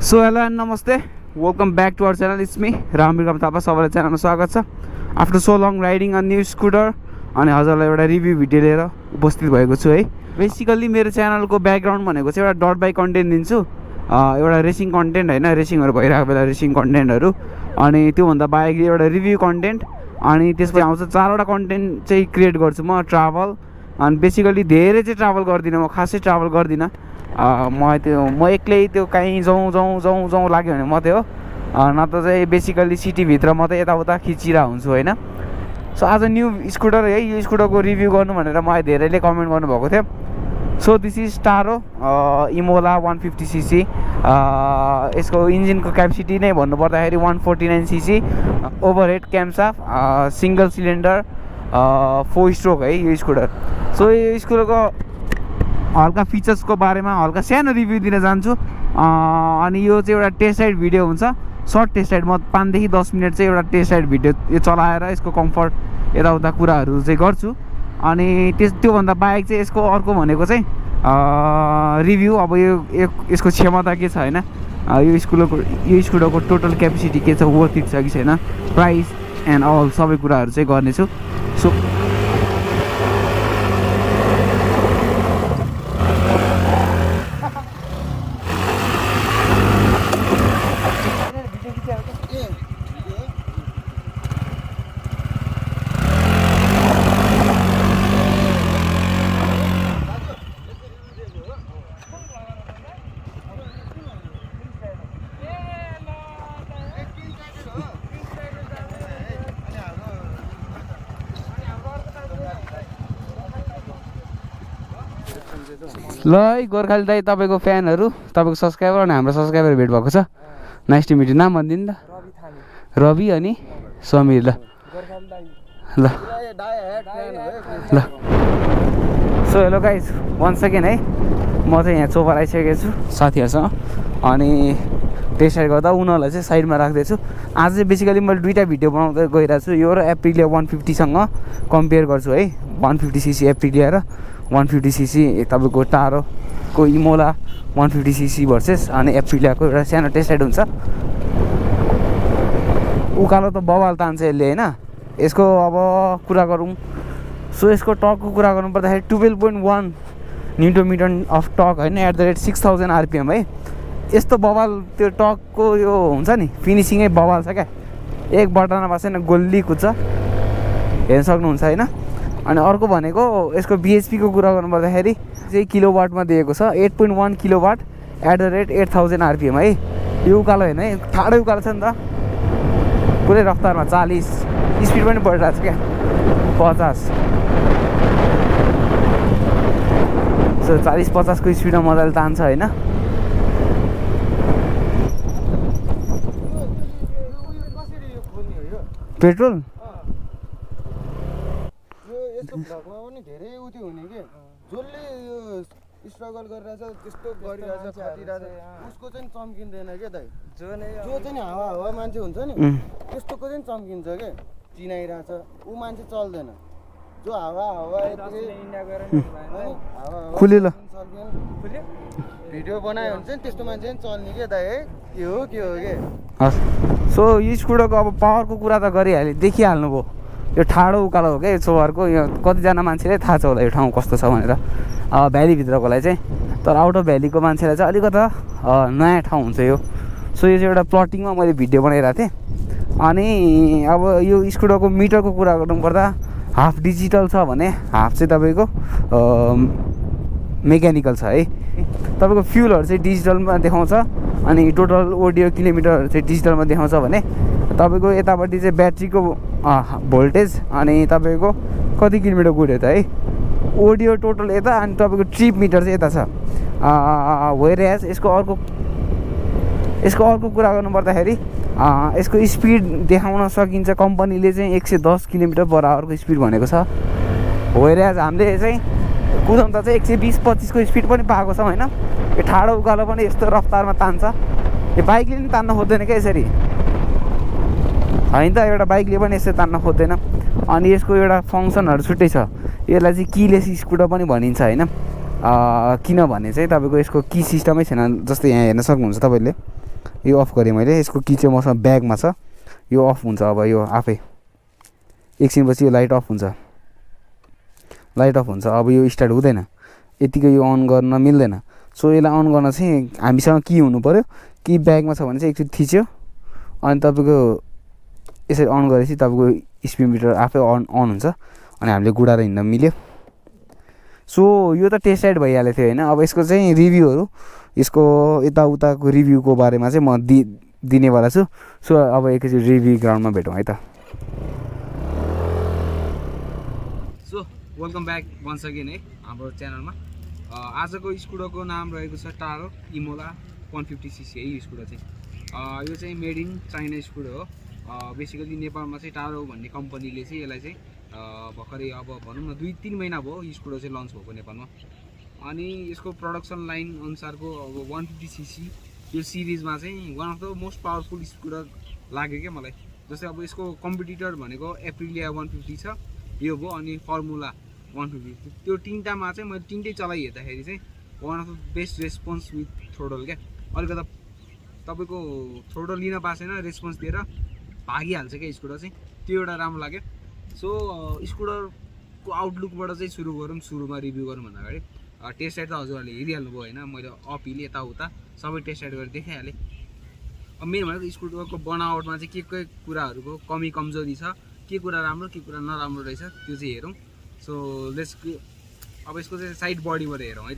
So hello and namaste, welcome back to our channel. It's me Rambirkam Thapa. सबैलाई च्यानलमा स्वागत छ। After so long riding on new scooter अनि हजुरलाई एउटा रिभ्यू भिडियो लिएर उपस्थित भएको छु है। बेसिकल्ली मेरो च्यानलको ब्याकग्राउन्ड भनेको चाहिँ एउटा डट बाइक कन्टेन्ट दिन्छु, एउटा रेसिङ कन्टेन्ट होइन, रेसिङहरू भइरहेको बेला रेसिङ कन्टेन्टहरू, अनि त्योभन्दा बाहेक एउटा रिभ्यू कन्टेन्ट, अनि त्यसपछि आउँछ 4वटा कन्टेन्ट चाहिँ क्रिएट गर्छु म। ट्राभल, अनि बेसिकली धेरै चाहिँ ट्राभल गर्दिनँ म, खासै ट्राभल गर्दिनँ। म एक्लै त्यो कहीँ जाउँ लाग्यो भने मात्रै हो, नत्र चाहिँ बेसिकली सिटीभित्र मात्रै यताउता खिचिरहेको हुन्छु होइन। सो आज न्यू स्कुटर है, यो स्कुटरको रिभ्यू गर्नु भनेर मलाई धेरैले कमेन्ट गर्नुभएको थियो। So this is Taro Imola 150cc। यसको इन्जिनको क्यापेसिटी नै भन्नुपर्दाखेरि 149cc, overhead camshaft, single cylinder, 4 stroke है यो स्कुटर। सो यो स्कुटरको हल्का फिचर्सको बारेमा हल्का सानो रिभ्यू दिन जान्छु। अनि यो चाहिँ एउटा टेस्ट राइड भिडियो हुन्छ, सर्ट टेस्ट राइड। म 5 देखि 10 मिनट चाहिँ एउटा टेस्ट राइड भिडियो यो चलाएर यसको कम्फर्ट यताउता कुराहरू चाहिँ गर्छु। अनि त्योभन्दा बाहेक चाहिँ यसको अर्को भनेको चाहिँ रिभ्यू, अब यो यसको क्षमता के छ होइन, यो स्कुटरको टोटल क्यापेसिटी के छ, वर्थ इट छ कि छैन, प्राइस एन्ड अल सबै कुराहरू चाहिँ गर्नेछु। सो ल है गोर्खाली दाई, तपाईँको फ्यानहरू, तपाईँको सब्सक्राइबर अनि हाम्रो सब्सक्राइबर भेट भएको छ। Nice to meet you. नाम भनिदिनु त। रवि अनि समीर। ल ल ल। So hello guys, one second है, म चाहिँ यहाँ चोपर आइसकेको छु साथीहरूसँग, अनि टेस्ट राइड गर्दा उनीहरूलाई चाहिँ साइडमा राख्दैछु। आज चाहिँ बेसिकली मैले 2टा भिडियो बनाउँदै गइरहेको छु। यो र एप्रिलिया 150सँग कम्पेयर गर्छु है। 150cc एप्रिलिया र 150cc तपाईँको टारोको इमोला 150cc भर्सेस अनि एप्रिलियाको एउटा सानो टेस्ट राइड हुन्छ। उकालो त बवाल तान्छ यसले होइन। यसको अब कुरा गरौँ, सो यसको टकको कुरा गर्नु पर्दाखेरि 12.1 न्युटन अफ टक होइन, एट द रेट 6000 RPM है। यस्तो बवाल त्यो टकको यो हुन्छ नि, फिनिसिङै बवाल छ क्या। एक बटनमा बसेन गोल्ली कुद्छ, हेर्न सक्नुहुन्छ होइन। अनि अर्को भनेको यसको बिएचपीको कुरा गर्नु पर्दाखेरि चाहिँ किलोवाटमा दिएको छ, 8.1 kilowatt at the rate 8000 RPM है। यो उकालो होइन है, ठाडै उकालो छ नि त, पुरै रफ्तारमा 40, स्पिड पनि बढिरहेको छ क्या, 50। सो 40-50को स्पिडमा मजाले तान्छ होइन। पेट्रोल पनि धेरै उठ्यो हुने कि, जसले यो स्ट्रगल गरिरहेछ, त्यस्तो गरिरहेछ, खटिरहेछ, उसको चाहिँ चम्किँदैन क्या दाइ। जो चाहिँ हावा मान्छे हुन्छ नि, त्यस्तोको चाहिँ चम्किन्छ क्या, चिनाइरहेछ। ऊ मान्छे चल्दैन, जो हावा खुल्यो। ल भिडियो बनायो भने चाहिँ त्यस्तो मान्छे चाहिँ चल्ने क्या दाइ है। के हो के हस्। सो यो स्कुटरको अब पावरको कुरा त गरिहाल्यो, देखिहाल्नु भयो। यो ठाडो उकालो हो क्या यो चोबरको। यो कतिजना मान्छेलाई थाहा छ होला यो ठाउँ कस्तो छ भनेर, भ्यालीभित्रकोलाई चाहिँ। तर आउट अफ भ्यालीको मान्छेलाई चाहिँ अलिकति नयाँ ठाउँ हुन्छ यो। सो यो चाहिँ एउटा प्लटिङमा मैले भिडियो बनाइरहेको थिएँ। अनि अब यो स्कुटरको मिटरको कुरा गर्नुपर्दा हाफ डिजिटल छ भने हाफ चाहिँ तपाईँको मेकानिकल छ है। तपाईँको फ्युलहरू चाहिँ डिजिटलमा देखाउँछ, अनि टोटल अडियो किलोमिटर चाहिँ डिजिटलमा देखाउँछ भने तपाईँको यतापट्टि चाहिँ ब्याट्रीको भोल्टेज अनि तपाईँको कति किलोमिटर कुद्यो त है अडियो टोटल यता अनि तपाईँको ट्रिप मिटर चाहिँ यता छ वेयरएज यसको अर्को कुरा गर्नुपर्दाखेरि यसको स्पिड देखाउन सकिन्छ कम्पनीले चाहिँ 110 किलोमिटर पर आवरको स्पिड भनेको छ वेयरएज हामीले चाहिँ कुदाउँदा चाहिँ 120-125 को स्पिड पनि पाएको छौँ होइन यो ठाडो उकालो पनि यस्तो रफ्तारमा तान्छ यो बाइकले पनि तान्न खोज्दैन क्या यसरी होइन त एउटा बाइकले पनि यसरी तान्न खोज्दैन अनि यसको एउटा फङ्सनहरू छुट्टै छ यसलाई चाहिँ किलेस स्कुटर पनि भनिन्छ होइन किनभने चाहिँ तपाईँको यसको की सिस्टमै छैन जस्तै यहाँ हेर्न सक्नुहुन्छ तपाईँले यो अफ गरेँ मैले यसको की चाहिँ मसँग ब्यागमा छ यो अफ हुन्छ अब यो आफै एकछिनपछि यो लाइट अफ हुन्छ अब यो स्टार्ट हुँदैन यतिकै यो अन गर्न मिल्दैन सो यसलाई अन गर्न चाहिँ हामीसँग की हुनु पऱ्यो कि ब्यागमा छ भने चाहिँ एकचोटि थिच्यो अनि तपाईँको यसरी अन गरेपछि तपाईँको स्पिड मिटर आफै अन हुन्छ अनि हामीले गुडाएर हिँड्न मिल्यो सो यो त टेस्ट राइड भइहालेको थियो होइन अब यसको चाहिँ रिभ्यूहरू यसको यताउताको रिभ्यूको बारेमा चाहिँ म दिनेवाला छु सो अब एकैचोटि रिभ्यू ग्राउन्डमा भेटौँ है त so welcome back once again है हाम्रो च्यानलमा आजको स्कुटरको नाम रहेको छ टारो इमोला 150cc है यो स्कुटर चाहिँ यो चाहिँ मेड इन चाइना स्कुटर हो बेसिकली नेपालमा चाहिँ टारो भन्ने कम्पनीले चाहिँ यसलाई चाहिँ भर्खरै अब भनौँ न 2-3 महिना भयो यो स्कुटर चाहिँ लन्च भएको नेपालमा अनि यसको प्रोडक्सन लाइन अनुसारको अब 150cc यो सिरिजमा चाहिँ one of the most powerful scooter लाग्यो क्या मलाई जस्तै अब यसको कम्पिटिटर भनेको एप्रिलिया 150 छ यो भयो अनि फर्मुला 150 त्यो तिनवटामा चाहिँ मैले तिनटै चलाइ हेर्दाखेरि चाहिँ one of the best response with throttle क्या अलिकता तपाईँको थ्रोटल लिन पाएको छैन रेस्पोन्स दिएर भागिहाल्छ क्या स्कुटर चाहिँ त्यो एउटा राम्रो लाग्यो सो स्कुटरको आउटलुकबाट चाहिँ सुरुमा रिभ्यू गरौँ भन्दा अगाडि टेस्ट राइड त हजुरहरूले हेरिहाल्नु भयो होइन मैले अप हिल यताउता सबै टेस्ट राइड गरेर देखाइहालेँ अब मेन भनेको स्कुटरको बनावटमा चाहिँ के कुराहरूको कमी कमजोरी छ के कुरा राम्रो के कुरा नराम्रो रहेछ त्यो चाहिँ हेरौँ सो लेट्स अब यसको चाहिँ साइड बडीबाट हेरौँ है त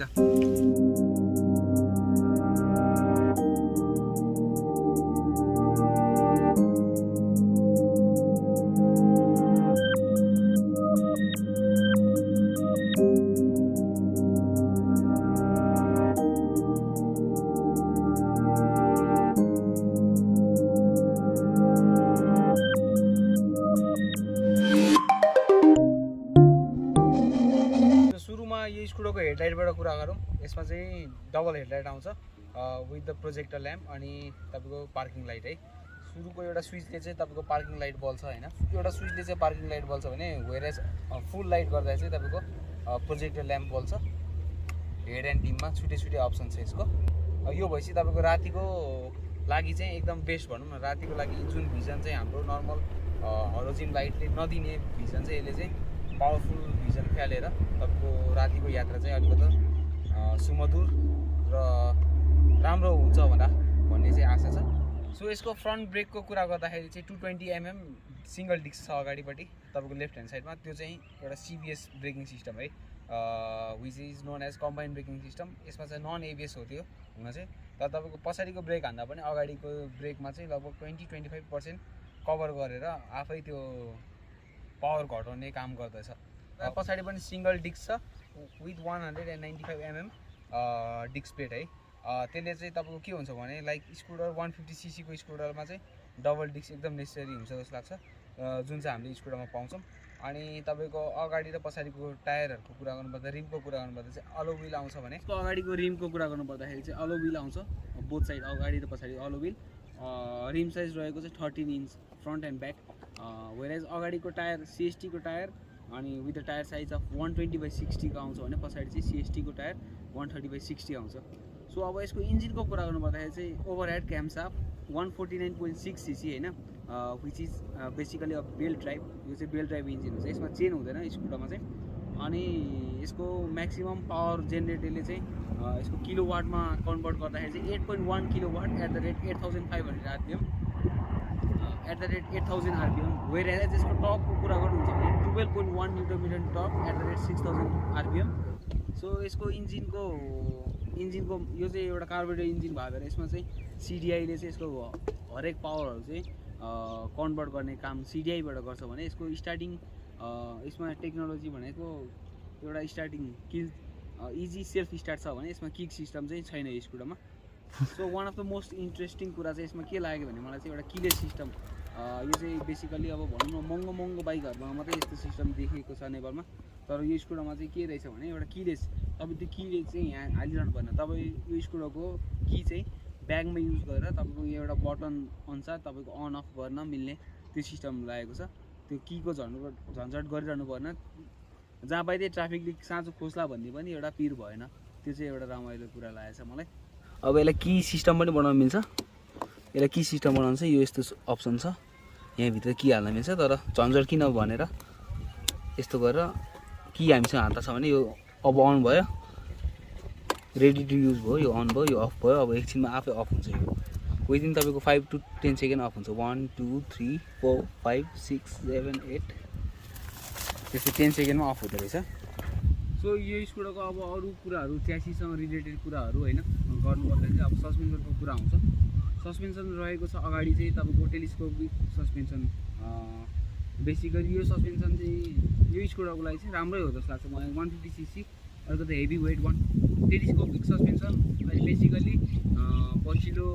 यो स्कुटरको हेडलाइटबाट कुरा गरौँ यसमा चाहिँ डबल हेडलाइट आउँछ विथ द प्रोजेक्टर ल्याम्प अनि तपाईँको पार्किङ लाइट है सुरुको एउटा स्विचले चाहिँ तपाईँको पार्किङ लाइट बल्छ होइन एउटा स्विचले चाहिँ पार्किङ लाइट बल्छ भने वेयरएज फुल लाइट गर्दा चाहिँ तपाईँको प्रोजेक्टर ल्याम्प बल्छ हेड एन्ड डिममा छुट्टै अप्सन छ यसको यो भएपछि तपाईँको रातिको लागि चाहिँ एकदम बेस्ट भनौँ न रातिको लागि जुन भिजन चाहिँ हाम्रो नर्मल हलोजिन लाइटले नदिने भिजन चाहिँ यसले चाहिँ पावरफुल भिजन फ्यालेर तपाईँको रातिको यात्रा चाहिँ अलिकति सुमधुर र राम्रो हुन्छ भन्ने चाहिँ आशा छ सो यसको फ्रन्ट ब्रेकको कुरा गर्दाखेरि चाहिँ 220 mm सिङ्गल डिस्क छ अगाडिपट्टि तपाईँको लेफ्ट ह्यान्ड साइडमा त्यो चाहिँ एउटा CBS ब्रेकिङ सिस्टम है which is known as combined braking system यसमा चाहिँ नन ABS हो त्यो हुन चाहिँ तर तपाईँको पछाडिको ब्रेक हान्दा पनि अगाडिको ब्रेकमा चाहिँ लगभग 20-25% कभर गरेर आफै त्यो पावर घटाउने काम गर्दछ पछाडि पनि सिङ्गल डिस्क छ विथ 195 mm डिस्क प्लेट है त्यसले चाहिँ तपाईँको के हुन्छ भने लाइक स्कुटर 150cc को स्कुटरमा चाहिँ डबल डिस्क एकदम नेसेसरी हुन्छ जस्तो लाग्छ जुन चाहिँ हामीले स्कुटरमा पाउँछौँ अनि तपाईँको अगाडि र पछाडिको टायरहरूको कुरा गर्नुपर्दा रिमको कुरा गर्नुपर्दा चाहिँ अलो व्हिल आउँछ भने अगाडिको रिमको कुरा गर्नुपर्दाखेरि चाहिँ अलो व्हिल आउँछ बोथ साइड अगाडि र पछाडि अलो व्हिल रिम साइज रहेको चाहिँ 13 inch front and back whereas अगाडिको टायर CST को टायर अनि with the tyre size of 120/60 को आउँछ भने पछाडि चाहिँ CST को टायर 130/60 आउँछ सो अब यसको इन्जिनको कुरा गर्नुपर्दाखेरि चाहिँ ओभरहेड क्यामशाफ्ट 149.6cc होइन which is basically a belt drive यो चाहिँ बेल्ट ड्राइभ इन्जिन हुन्छ यसमा चेन हुँदैन स्कुटरमा चाहिँ अनि यसको म्याक्सिमम पावर जेनेरेटरले चाहिँ यसको किलोवाटमा कन्भर्ट गर्दाखेरि चाहिँ 8.1 kilowatt at the rate 8500 RPM whereas यसको टर्कको कुरा गर्नुहुन्छ भने 12.1 newton torque at the rate 6000 RPM so यसको इन्जिनको यो चाहिँ एउटा कार्बोरेटर इन्जिन भएर यसमा चाहिँ CDI ले चाहिँ यसको हरेक पावरहरू चाहिँ कन्भर्ट गर्ने काम CDI बाट गर्छ भने यसको स्टार्टिङ यसमा टेक्नोलोजी भनेको एउटा starting kill easy self start छ भने यसमा किक सिस्टम चाहिँ छैन यो स्कुटरमा so one of the most interesting कुरा चाहिँ यसमा के लाग्यो भने मलाई चाहिँ एउटा किलेस सिस्टम यो चाहिँ बेसिकली अब भनौँ न महँगो बाइकहरुमा मात्रै यस्तो सिस्टम देखिएको छ नेपालमा तर यो स्कुटरमा चाहिँ के रहेछ भने एउटा किलेस तपाईँ त्यो की चाहिँ यहाँ हालिरहनु पर्दैन तपाईँ यो स्कुटरको की चाहिँ ब्यागमा युज गरेर तपाईँको एउटा बटन अनुसार तपाईँको अन अफ गर्न मिल्ने त्यो सिस्टम लागेको छ त्यो कीको झन्झट गरिरहनु पर्दैन जहाँ पाइ त्यही ट्राफिकले साँचो खोस्ला भन्ने पनि एउटा पिर भएन त्यो चाहिँ एउटा रमाइलो कुरा लागेको छ मलाई अब यसलाई की सिस्टम पनि बनाउन मिल्छ यसलाई की सिस्टम बनाउनु चाहिँ यो यस्तो अप्सन छ यहाँभित्र की हाल्न मिल्छ तर झन्झट किन भनेर यस्तो गरेर की हामीसँग हातमा छ भने यो अब अन भयो रेडी टु युज भयो यो अन भयो यो अफ भयो अब एकछिनमा आफै अफ हुन्छ यो विदिन तपाईँको 5 to 10 सेकेन्ड अफ हुन्छ 1 2 3 4 5 6 7 8 त्यस्तै 10 सेकेन्डमा अफ हुँदो रहेछ सो यो स्कुटरको अब अरू कुराहरू च्यासीसँग रिलेटेड कुराहरू होइन गर्नुपर्दाखेरि चाहिँ अब सस्पेन्सनको कुरा आउँछ सस्पेन्सन रहेको छ अगाडि चाहिँ तपाईँको टेलिस्कोपिक सस्पेन्सन बेसिकली यो सस्पेन्सन चाहिँ यो स्कुटरको लागि चाहिँ राम्रै हो जस्तो लाग्छ मलाई 150cc अलिकति हेभी वेट टेलिस्कोपिक सस्पेन्सन अहिले बेसिकली पछिल्लो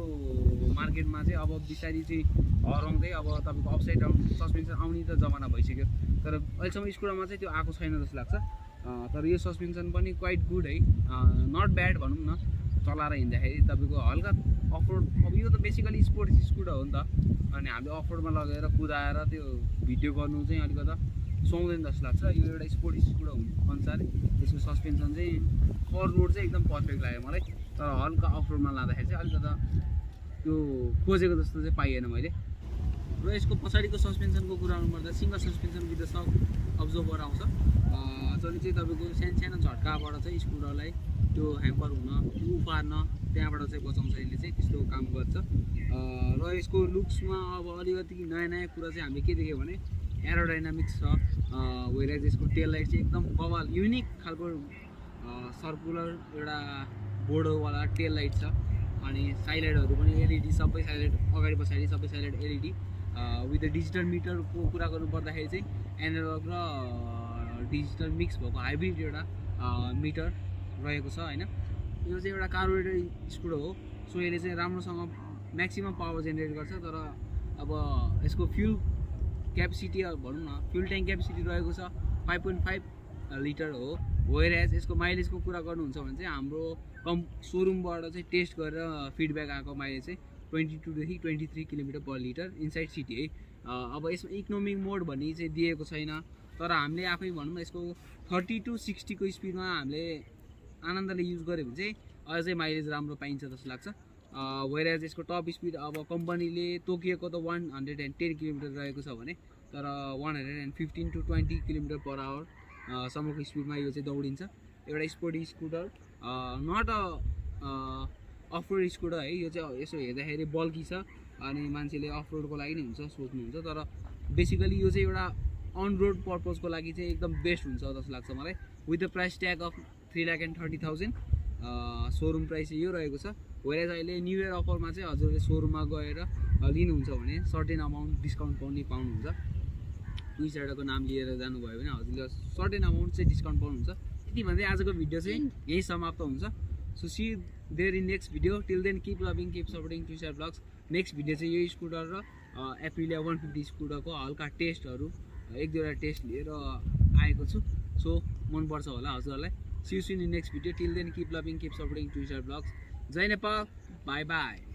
मार्केटमा चाहिँ अब बिस्तारै चाहिँ हराउँदै अब तपाईँको अपसाइड डाउन सस्पेन्सन आउने त जमाना भइसक्यो तर अहिलेसम्म स्कुटरमा चाहिँ त्यो आएको छैन जस्तो लाग्छ तर यो सस्पेन्सन पनि क्वाइट गुड है नट ब्याड भनौँ न चलाएर हिँड्दाखेरि तपाईँको हल्का अफरोड अब यो त बेसिकली स्पोर्ट्स स्कुटर हो नि त अनि हामीले अफरोडमा लगेर कुदाएर त्यो भिडियो गर्नु चाहिँ अलिकति सुहाउँदैन जस्तो लाग्छ यो एउटा स्पोर्ट्स स्कुटर अनुसार यसको सस्पेन्सन चाहिँ फर रोड चाहिँ एकदम पर्फेक्ट लाग्यो मलाई तर हल्का अफरोडमा लाँदाखेरि चाहिँ अलिकति त्यो खोजेको जस्तो चाहिँ पाइएन मैले र यसको पछाडिको सस्पेन्सनको कुरा गर्नुपर्दा single suspension with the sub observer आउँछ जसले चाहिँ तपाईँको सानो झट्काबाट चाहिँ स्कुटरलाई त्यो ह्याम्पर हुन उफार्न त्यहाँबाट चाहिँ बचाउँछ यसले चाहिँ त्यस्तो काम गर्छ र यसको लुक्समा अब अलिकति नयाँ कुरा चाहिँ हामीले के देख्यौँ भने एरोडाइनामिक्स छ वेयर यसको टेल लाइट चाहिँ एकदम बवाल युनिक खालको सर्कुलर एउटा बोर्डरवाला टेल लाइट छ अनि साइलाइटहरू पनि एलइडी सबै साइलाइट अगाडि पछाडि सबै साइलाइट एलइडी विथ द डिजिटल मिटरको कुरा गर्नु पर्दाखेरि चाहिँ एनालग र डिजिटल मिक्स भएको हाइब्रिड एउटा मिटर रहेको छ होइन यो चाहिँ एउटा कार्बोरेटर स्कुटर हो सो यसले चाहिँ राम्रोसँग म्याक्सिमम पावर जेनेरेट गर्छ तर अब यसको फ्युल क्यापेसिटी भनौँ न फ्युल ट्याङ्क क्यापेसिटी रहेको छ 5.5 लिटर हो वेयर एज यसको माइलेजको कुरा गर्नुहुन्छ भने चाहिँ हाम्रो सोरुमबाट चाहिँ टेस्ट गरेर फिडब्याक आएको माइलेज चाहिँ 22 देखि 23 kilometre per litre inside city है अब यसमा इकोनोमिक मोड भन्ने चाहिँ दिएको छैन तर हामीले आफै भनौँ न यसको 30 to 60 को स्पिडमा हामीले आनन्दले युज गऱ्यो भने चाहिँ अझै माइलेज राम्रो पाइन्छ जस्तो लाग्छ वेयर एज यसको टप स्पिड अब कम्पनीले तोकिएको त 110 किलोमिटर रहेको छ भने तर 115 to 20 किलोमिटर पर आवर सम्मको स्पिडमा यो चाहिँ दौडिन्छ एउटा स्पोर्टी स्कुटर नट अफरोड स्कुटर है यो चाहिँ यसो हेर्दाखेरि बल्की छ अनि मान्छेले अफरोडको लागि नै हुन्छ सोच्नुहुन्छ तर बेसिकली यो चाहिँ एउटा अन रोड पर्पजको लागि चाहिँ एकदम बेस्ट हुन्छ जस्तो लाग्छ मलाई with the price tag of 3,30,000 showroom price यो रहेको छ वेयर अहिले न्यू इयर अफरमा चाहिँ हजुरले सोरुममा गएर लिनुहुन्छ भने सर्टेन अमाउन्ट डिस्काउन्ट पाउनुहुन्छ टुइसाइडको नाम लिएर जानुभयो भने हजुरले सर्टेन अमाउन्ट चाहिँ डिस्काउन्ट पाउनुहुन्छ त्यति भन्दै आजको भिडियो चाहिँ यही समाप्त हुन्छ so see there in next video till then keep loving keep supporting two side vlogs next video चाहिँ यही स्कुटर र एप्रिलिया 150 स्कुटरको हल्का टेस्टहरू एक दुईवटा टेस्ट लिएर आएको छु सो मनपर्छ होला हजुरहरूलाई see you in next video till then keep loving keep supporting two side vlogs Jai Nepal bye by